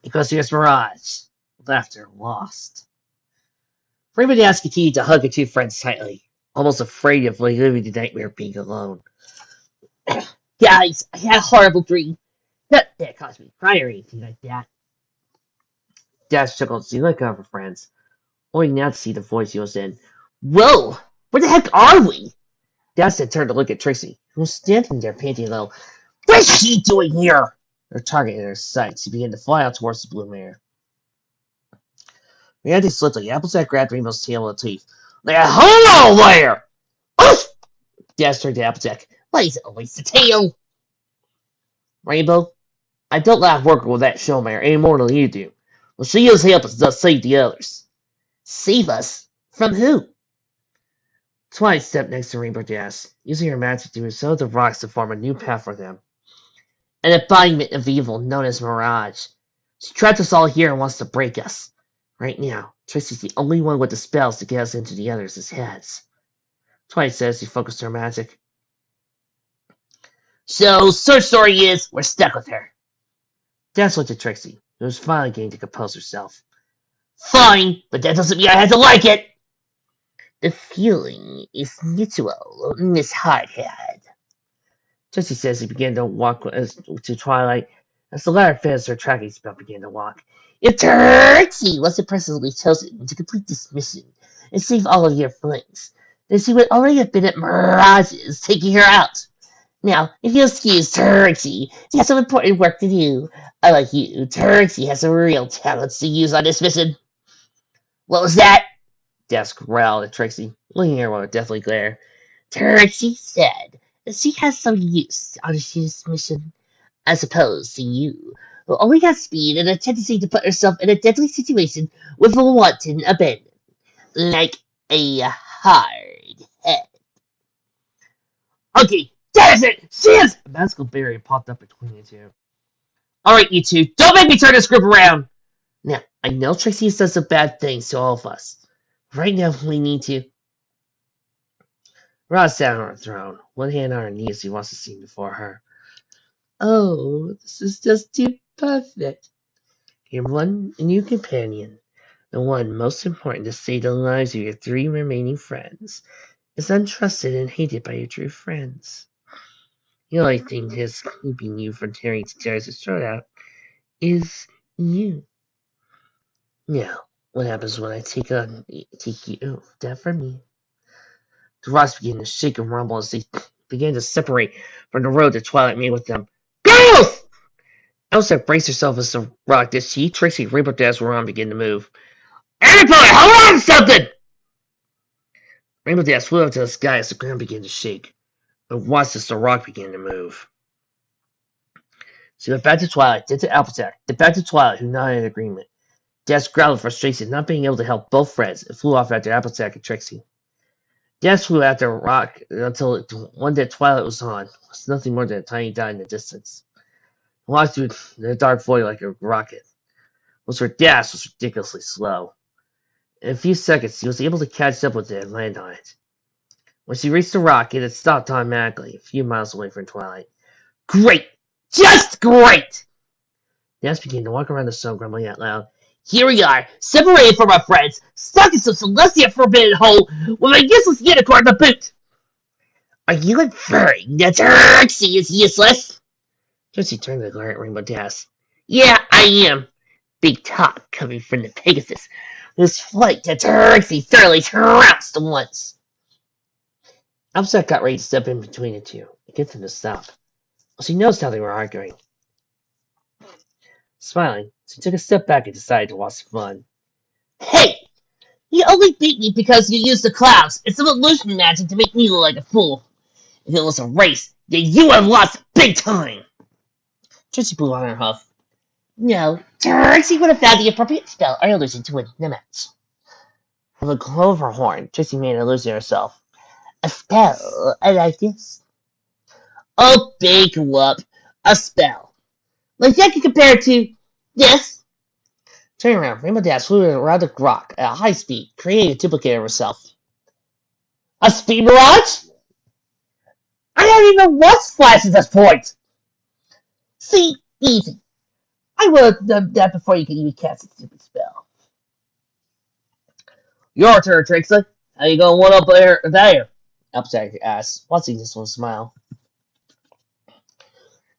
Equestria's Mirage. Laughter lost. Raymond asked continued to hug her two friends tightly, almost afraid of living the nightmare of being alone. Guys, I had a horrible dream. Not that it caused me to cry or anything like that. Dash chuckled as he looked at her friends, only now to see the voice he was in. Whoa! Where the heck are we? Dash then turned to look at Trixie, who was standing there panting low. What's she doing here? Her target in her sights, she began to fly out towards the blue mare. Randy slipped Applejack grabbed Rainbow's tail with teeth. Like, hello there! Oof! Dash turned to Applejack. Why is it always the tail? Rainbow, I don't like working with that show mare any more than you do. Well, she is helping us to save the others. Save us? From who? Twilight stepped next to Rainbow Dash, using her magic to resolve the rocks to form a new path for them. An embodiment of evil known as Mirage. She trapped us all here and wants to break us. Right now, Trixie's the only one with the spells to get us into the others' heads. Twilight said as she focused her magic. So, search story is, we're stuck with her. Dash looked at Trixie, who was finally getting to compose herself. Fine, but that doesn't mean I had to like it! The feeling is mutual, Miss Hardhead. Trixie says he began to walk to Twilight, as the latter finished her tracking spell began to walk. If Trixie was impressively chosen to complete this mission and save all of your friends, then she would already have been at Mirage's taking her out. Now, if you'll excuse Trixie, she has some important work to do. Unlike you, Trixie has some real talents to use on this mission. What was that? Dash growled at Trixie, looking at her with a deathly glare. Trixie said that she has some use on this mission, as opposed to you, who only has speed and a tendency to put herself in a deadly situation with a wanton abandon, like a hard head. Okay, that is it! She is! A magical barrier popped up between the two. Alright, you two, don't make me turn this group around! Now, I know Trixie has done some bad things to all of us. Right now, we need to. Roz sat on her throne, one hand on her knee as he wants to see before her. Oh, this is just too perfect. Your one new companion, the one most important to save the lives of your three remaining friends, is untrusted and hated by your true friends. The only thing that is keeping you from tearing Tara's throat out is you. Now, what happens when I take you that from me? The rocks began to shake and rumble as they began to separate from the road that Twilight made with them. Girls! Elsa braced herself as the rock that she, Trixie, Rainbow Dash were on began to move. Everybody, hold on to something! Rainbow Dash flew up to the sky as the ground began to shake, and watched as the rock began to move. She went back to Twilight, then to Applejack, then back to Twilight, who nodded in agreement. Dash growled in frustration, not being able to help both friends, and flew off after Applejack and Trixie. Dash flew after a rock until one that Twilight was on was nothing more than a tiny dot in the distance. It walked through the dark void like a rocket. Which her dash was ridiculously slow. In a few seconds, he was able to catch up with it and land on it. When she reached the rock, it had stopped automatically, a few miles away from Twilight. Great! Just great! Dash began to walk around the stone, grumbling out loud. Here we are, separated from our friends, stuck in some celestial forbidden hole with a useless unicorn to boot. Are you inferring that Trixie is useless? Trixie turned to glare at Rainbow Dash. Yeah, I am. Big talk coming from the Pegasus, whose flight that Trixie thoroughly trounced once. Upset got ready to step in between the two and get them to stop. She noticed how they were arguing. Smiling, she took a step back and decided to watch the fun. Hey! You only beat me because you used the clouds and some illusion magic to make me look like a fool. If it was a race, then you would have lost big time! Trixie blew on her huff. No, Trixie would have found the appropriate spell or illusion to win the match. With a glow of her horn, Trixie made an illusion herself. A spell, I like this. Oh, big whoop. A spell. Like that can compare to this. Turning around, Rainbow Dash flew around the rock at a high speed, creating a duplicate of herself. A speed mirage? I don't even know what's flash at this point. See, easy. I would have done that before you could even cast a stupid spell. Your turn, Trixie. How you gonna one up there? Applejack asked, watching this one smile.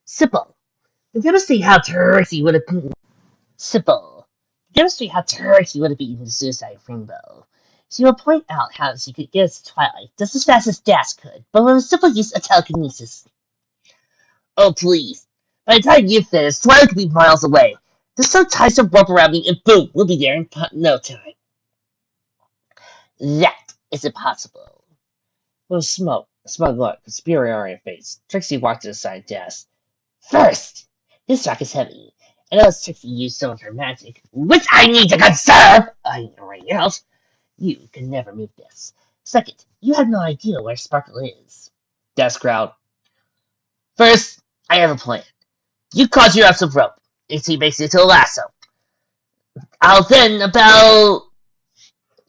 Simple. The demonstrate how Trixie would have been. Simple. The demonstrate how Trixie would have beaten the suicide rainbow. She will point out how she could get us to Twilight just as fast as Dash could, but with a simple use of telekinesis. Oh, please. By the time you finish, Twilight could be miles away. There's some ties to rope around me, and boom, we'll be there in no time. That is impossible. With a smug look, a superior on her face, Trixie walked to the side desk. First, this rock is heavy, and unless Trixie used some of her magic, which I need to conserve, right now, you can never move this. Second, you have no idea where Sparkle is. Desk growled. First, I have a plan. You cause your up some rope. He makes it into a lasso. I'll then about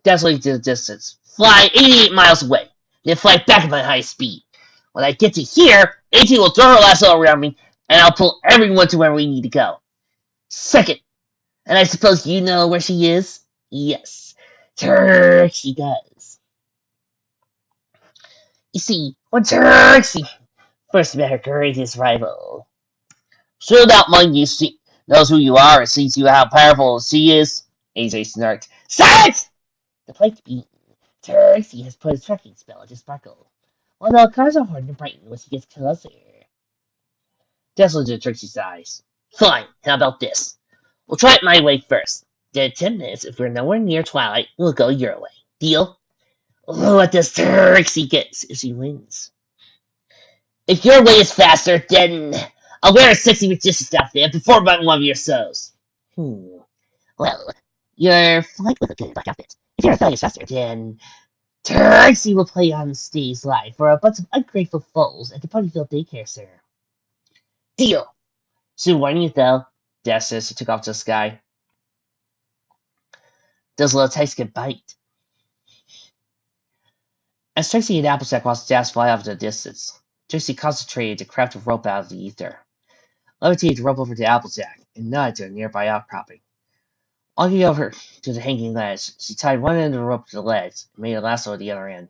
definitely to the distance. Fly 88 miles away. Then fly back at my high speed. When I get to here, AT will throw her lasso around me, and I'll pull everyone to where we need to go. Second, and I suppose you know where she is? Yes. She does. You see, when Trixie first met her courageous rival, sure that one you see knows who you are and sees you how powerful she is, AJ snarked. Silence! The plate beaten. Trixie has put a tracking spell into Sparkle. Although the cars are hard to brighten when she gets closer. Dazzled into Trixie's eyes. Fine, how about this? We'll try it my way first. Then in 10 minutes, if we're nowhere near Twilight, we'll go your way. Deal? What does Trixie get if she wins? If your way is faster, then I'll wear a sexy magician's outfit and perform on one of your shows. Well, your flight with a good black outfit. If your failure is faster, then Trixie will play on stage live for a bunch of ungrateful fools at the Ponyville Daycare Center. Deal! Soon warning you though, Dash says she took off to the sky. Those little types can bite. As Trixie and Applejack watched Dash fly off into the distance, Trixie concentrated to craft a rope out of the ether. Levitated the rope over to Applejack and nodded to a nearby outcropping. Walking over to the hanging ledge, she tied one end of the rope to the legs and made a lasso at the other end.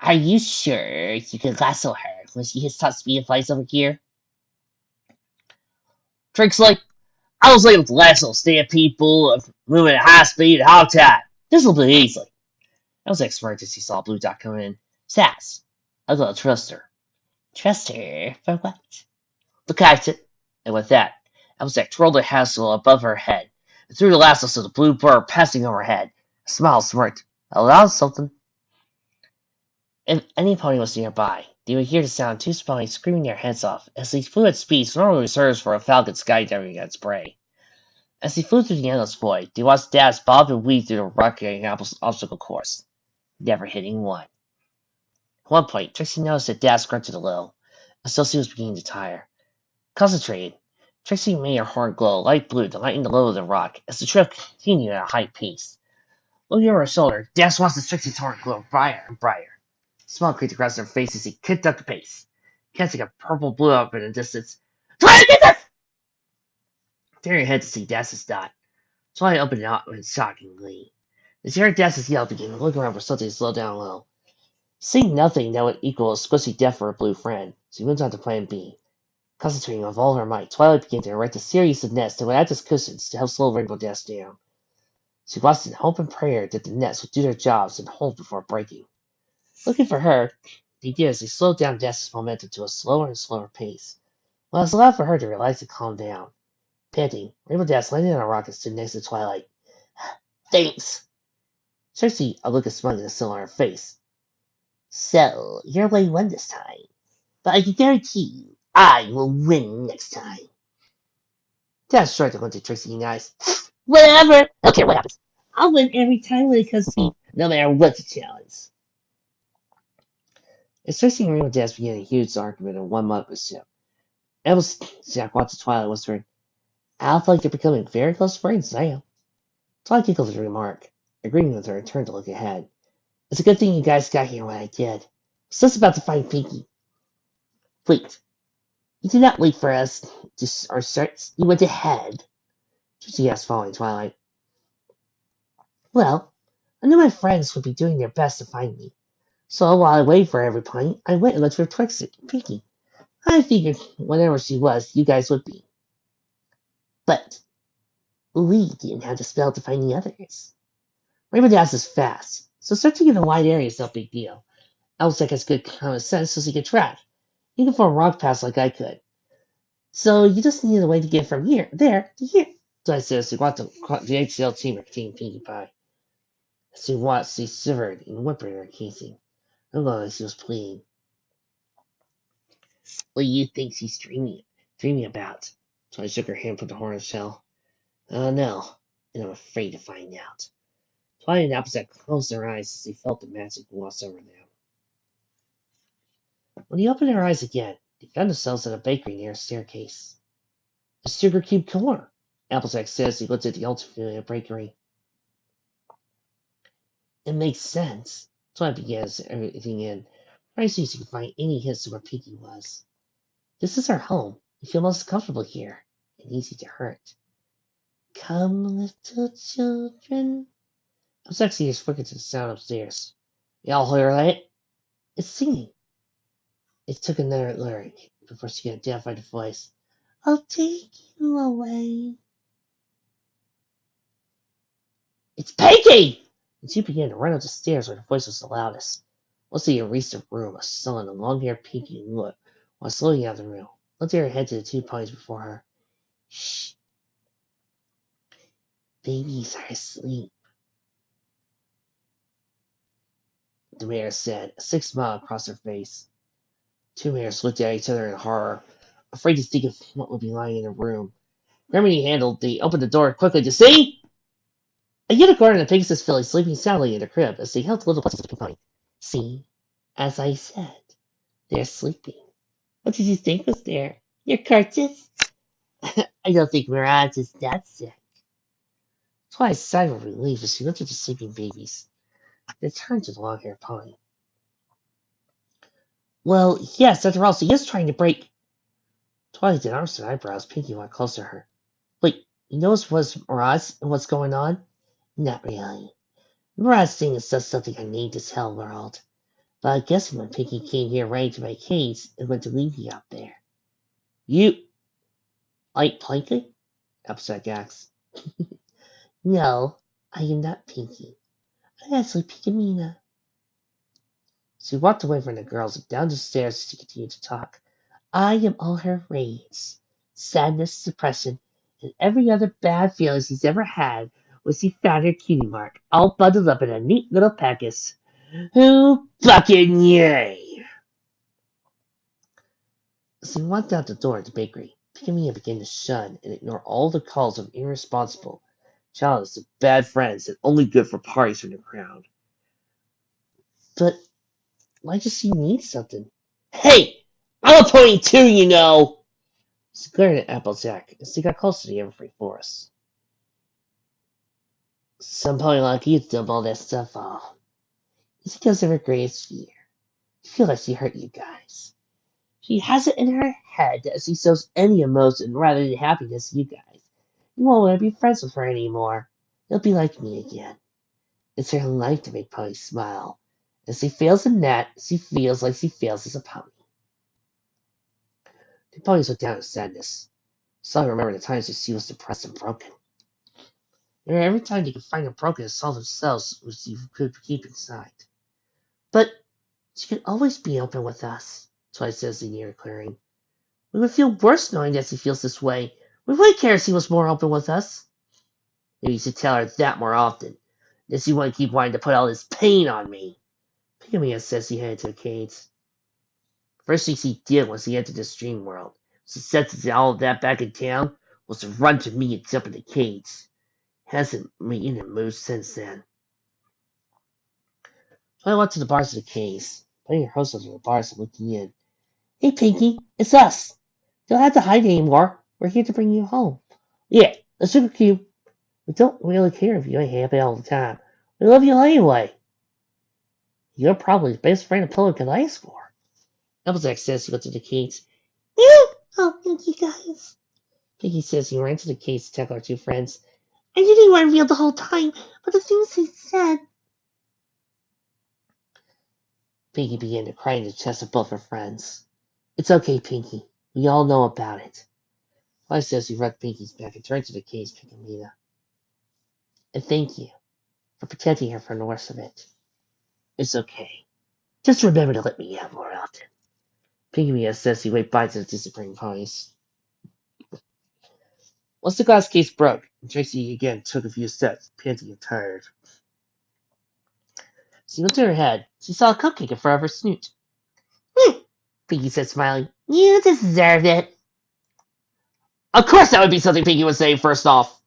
Are you sure you can lasso her when she hits top speed and flies over here? Tricks like, I was able to lasso stampede bull of moving at high speed and hog tie. This will be easy. I was smart as he saw Blue Dot come in. Sass, I'll go trust her. Trust her? For what? Look at it. And with that, Applejack twirled the hassle above her head and threw the lasso so the blue bird passing overhead. A smile smirked. Allowed something. If any pony was nearby, they would hear the sound of two ponies screaming their heads off as they flew at speeds normally reserved for a falcon skydiving at its prey. As they flew through the endless void, they watched Dash bob and weave through the rocky obstacle course, never hitting one. At one point, Trixie noticed that Dash grunted a little, as though she was beginning to tire. Concentrated, Trixie made her horn glow light blue to lighten the low of the rock as the trail continued at a high pace. Looking over her shoulder, Dash watched Trixie's horn glow brighter and brighter. A smile creaked across her face as he kicked up the pace, catching a purple blue up in the distance. Try to get this! Turning her head to see Dash's dot, Twilight opened it up shockingly. As she heard Dash's yell, began to look around for something to slow down a little. Seeing nothing that would equal a squishy death for her blue friend, she moved on to plan B. Concentrating with all her might, Twilight began to erect a series of nets that would act as cushions to help slow Rainbow Dash down. She watched in hope and prayer that the nets would do their jobs and hold before breaking. Looking for her, they did as they slowed down Dash's momentum to a slower and slower pace, while it was allowed for her to relax and calm down. Panting, Rainbow Dash landed on a rock and stood next to Twilight. Thanks! Trixie, a look of smugness still on her face. So, your way won this time. But I can guarantee you, I will win next time. Dash tried to look at Trixie in the eyes. Whatever! I don't care what happens. I'll win every time when it comes to me, no matter what the challenge. As Trixie and Rainbow Dash began a huge argument in one mud ship, Applejack watched Twilight whispering, I feel like they're becoming very close friends now. Twilight giggled at the remark, agreeing with her and turned to look ahead. It's a good thing you guys got here when I did. I was just about to find Pinky. Wait. You did not wait for us to our starts. You went ahead. She asked, following Twilight. Well, I knew my friends would be doing their best to find me. So while I waited for everybody, I went and looked for Twix and Pinky. I figured whenever she was, you guys would be. But we didn't have the spell to find the others. Rainbow Dash is fast, so searching in a wide area is no big deal. Elzek has good common sense so she can track, even for a rock pass like I could. So you just need a way to get from there, to here. So I said, she walked the HCL team team Pinkie Pie. She watched, she shivered and whimpered in her casing. I like she was pleading. What do you think she's dreaming about? So I shook her hand, put the horn in shell. I don't know, and I'm afraid to find out. Twilight and Applejack closed their eyes as they felt the magic wash over them. When they opened their eyes again, they found themselves at a bakery near a staircase. A sugar cube corner, Applejack said as he looked at the ultimate bakery. It makes sense. Twilight began everything in, trying to see if she could find any hints of where Pinky was. This is our home. We feel most comfortable here, and easy to hurt. Come, little children. Applejack's ears flickered to the sound upstairs. Y'all hear that? It's singing. It took another lyric before she could identify the voice. I'll take you away. It's Pinky! And she began to run up the stairs where the voice was the loudest. Once they reached the room, a sullen and long-haired Pinky looked while slowly out of the room. Lifted her head to the two ponies before her. Shh. Babies are asleep, the mayor said, a sick smile across her face. Two mayors looked at each other in horror, afraid to think of what would be lying in the room. Grimly handled, they opened the door quickly to see a unicorn and a Pegasus filly sleeping soundly in their crib as they held the little plushy sleeping pony. See, as I said, they're sleeping. What did you think was there? Your carcass? I don't think Mirage is that sick. Twilight sighed with relief as she looked at the sleeping babies. They turned to the long-haired pony. Well, yes, after all, she is trying to break. Twilight did arms and eyebrows. Pinky went close to her. Wait, you know what's Mirage and what's going on? Not really. Mirage thing is just something I named as Hell World. But I guess when Pinky came here ready to make cage and went to leave me out there. You like Pinky? Applejack asked. No, I am not Pinky. I'm actually Pinkamena. She walked away from the girls and down the stairs as she continued to talk. I am all her rage, sadness, depression, and every other bad feeling she's ever had when she found her cutie mark, all bundled up in a neat little package. Who bucking yay? As he walked out the door at the bakery, Pickamia began to shun and ignore all the calls of irresponsible, childish, and bad friends and only good for parties from the crowd. But why does she need something? Hey! I'm a pony too, you know! She glared at Applejack as he got close to the Everfree Forest. Some pony like you dump all that stuff off. It's because of her greatest fear. She feels like she hurt you guys. She has it in her head that if she shows any emotion rather than happiness to you guys, you won't want to be friends with her anymore. You'll be like me again. It's her life to make ponies smile. If she fails in that, she feels like she fails as a pony. The ponies looked down in sadness. Sally remembered the times that she was depressed and broken. And every time they could find a broken and solve themselves, which she could keep inside. But she could always be open with us, Twilight says in near clearing. We would feel worse knowing that she feels this way. We wouldn't care if she was more open with us. Maybe you should tell her that more often. That she wouldn't keep wanting to put all this pain on me. Pygmalion says he headed to the cage. First thing she did once he entered this dream world, she said to all of that back in town, was to run to me and jump in the cage. Hasn't been in a mood since then. So I went to the bars of the caves, putting her host under the bars and looking in. Hey, Pinky, it's us. Don't have to hide anymore. We're here to bring you home. Yeah, the Sugar Cube. We don't really care if you ain't happy all the time. We love you anyway. You're probably the best friend a pillow can ask for. Applejack says he looked at the cage. thank you guys. Pinky says he ran to the case to tackle our two friends. I knew they weren't real the whole time, but the things he said. Pinky began to cry in the chest of both her friends. It's okay, Pinky. We all know about it. Fly says he rubbed Pinky's back and turned to the case, Pinkamita. And thank you for protecting her from the worst of it. It's okay. Just remember to let me out more often. Pinkamita says he waved bye to the disappointing ponies. Once the glass case broke, Tracy again took a few steps, panting and tired. She looked at her head. She saw a cupcake in front of her snoot. Pinky said, smiling. You deserve it. Of course that would be something Pinky would say, first off.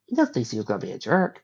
You don't think he was going to be a jerk.